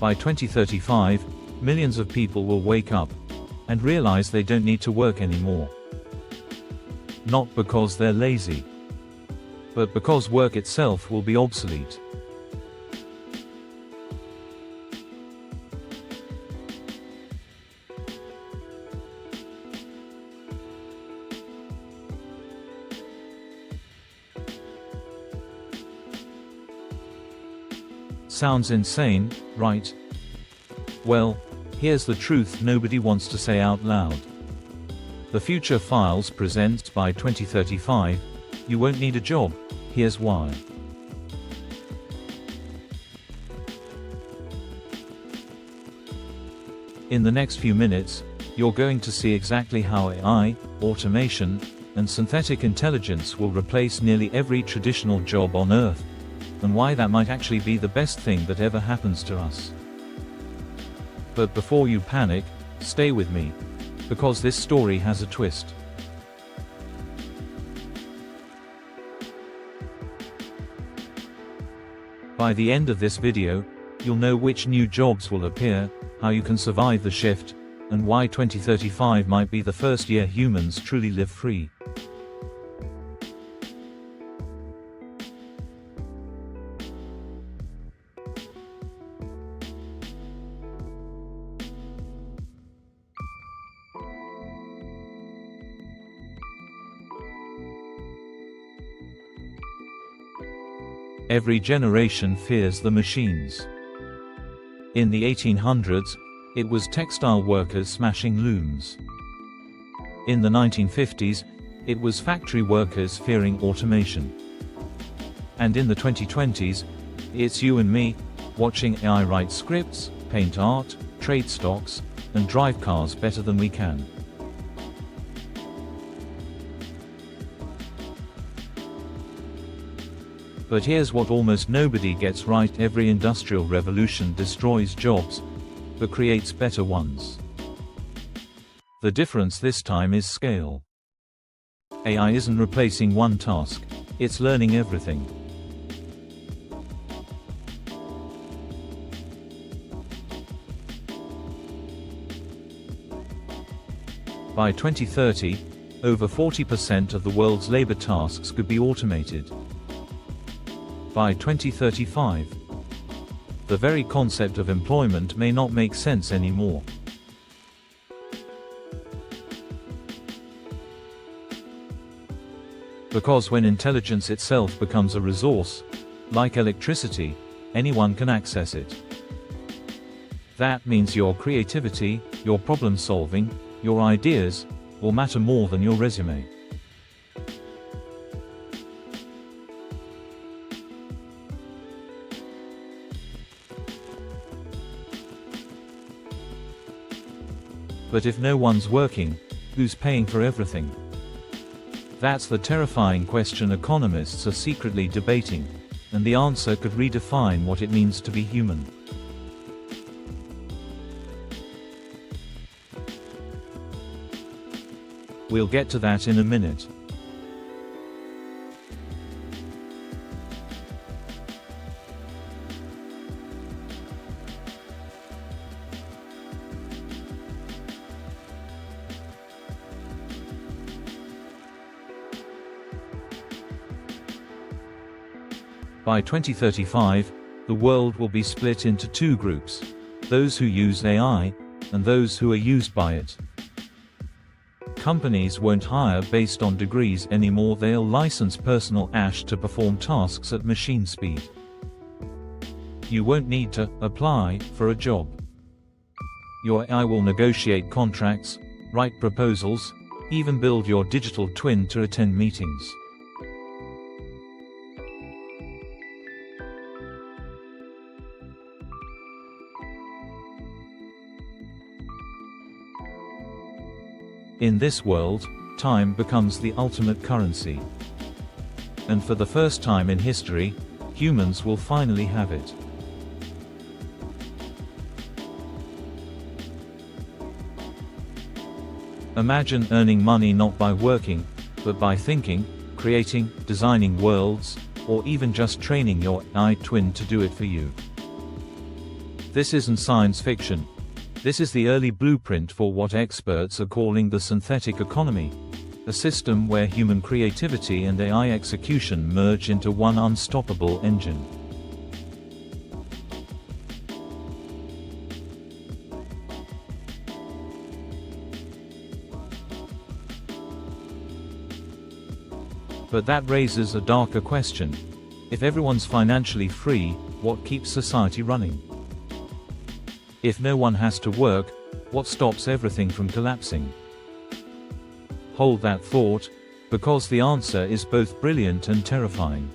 By 2035, millions of people will wake up and realize they don't need to work anymore. Not because they're lazy, but because work itself will be obsolete. Sounds insane, right? Well, here's the truth nobody wants to say out loud. The Future Files presents by 2035, you won't need a job, here's why. In the next few minutes, you're going to see exactly how AI, automation, and synthetic intelligence will replace nearly every traditional job on Earth, and why that might actually be the best thing that ever happens to us. But before you panic, stay with me, because this story has a twist. By the end of this video, you'll know which new jobs will appear, how you can survive the shift, and why 2035 might be the first year humans truly live free. Every generation fears the machines. In the 1800s, it was textile workers smashing looms. In the 1950s, it was factory workers fearing automation. And in the 2020s, it's you and me, watching AI write scripts, paint art, trade stocks, and drive cars better than we can. But here's what almost nobody gets right: every industrial revolution destroys jobs, but creates better ones. The difference this time is scale. AI isn't replacing one task, it's learning everything. By 2030, over 40% of the world's labor tasks could be automated. By 2035, the very concept of employment may not make sense anymore. Because when intelligence itself becomes a resource, like electricity, anyone can access it. That means your creativity, your problem solving, your ideas, will matter more than your resume. But if no one's working, who's paying for everything? That's the terrifying question economists are secretly debating, and the answer could redefine what it means to be human. We'll get to that in a minute. By 2035, the world will be split into two groups: those who use AI, and those who are used by it. Companies won't hire based on degrees anymore, they'll license personal AI to perform tasks at machine speed. You won't need to apply for a job. Your AI will negotiate contracts, write proposals, even build your digital twin to attend meetings. In this world, time becomes the ultimate currency. And for the first time in history, humans will finally have it. Imagine earning money not by working, but by thinking, creating, designing worlds, or even just training your AI twin to do it for you. This isn't science fiction. This is the early blueprint for what experts are calling the synthetic economy, a system where human creativity and AI execution merge into one unstoppable engine. But that raises a darker question. If everyone's financially free, what keeps society running? If no one has to work, what stops everything from collapsing? Hold that thought, because the answer is both brilliant and terrifying.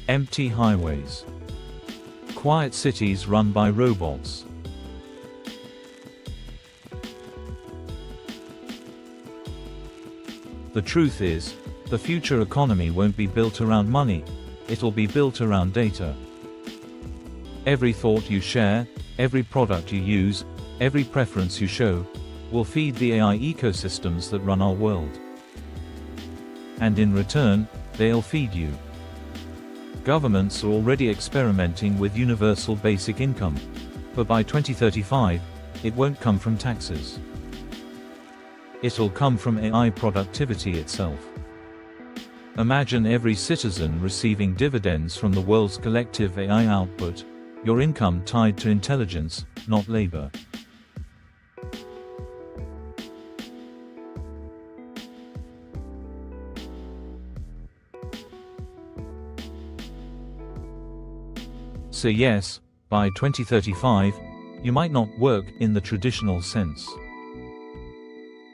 Empty highways. Quiet cities run by robots. The truth is, the future economy won't be built around money, it'll be built around data. Every thought you share, every product you use, every preference you show, will feed the AI ecosystems that run our world. And in return, they'll feed you. Governments are already experimenting with universal basic income, but by 2035, it won't come from taxes. It'll come from AI productivity itself. Imagine every citizen receiving dividends from the world's collective AI output, your income tied to intelligence, not labor. So yes, by 2035, you might not work in the traditional sense.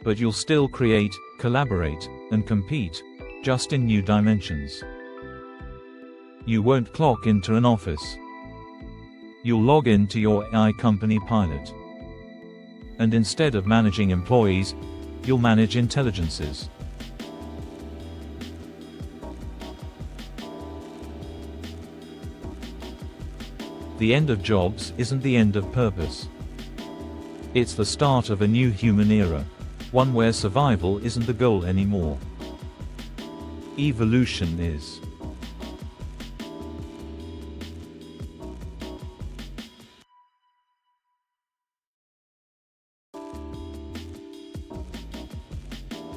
But you'll still create, collaborate, and compete, just in new dimensions. You won't clock into an office. You'll log into your AI company pilot. And instead of managing employees, you'll manage intelligences. The end of jobs isn't the end of purpose. It's the start of a new human era, one where survival isn't the goal anymore. Evolution is.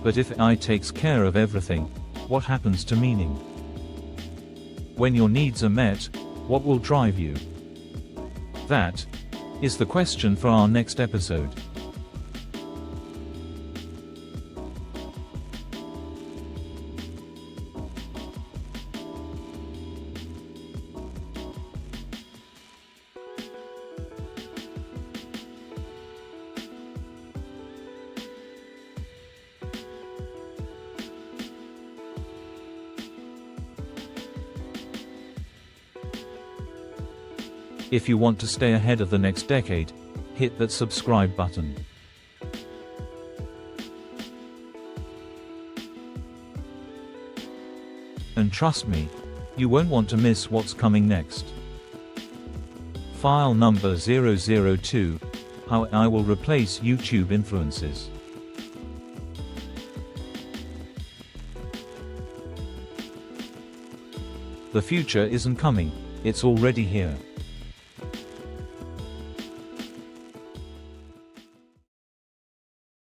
But if AI takes care of everything, what happens to meaning? When your needs are met, what will drive you? That is the question for our next episode. If you want to stay ahead of the next decade, hit that subscribe button. And trust me, you won't want to miss what's coming next. File number 002, How AI will replace YouTube influencers. The future isn't coming, it's already here.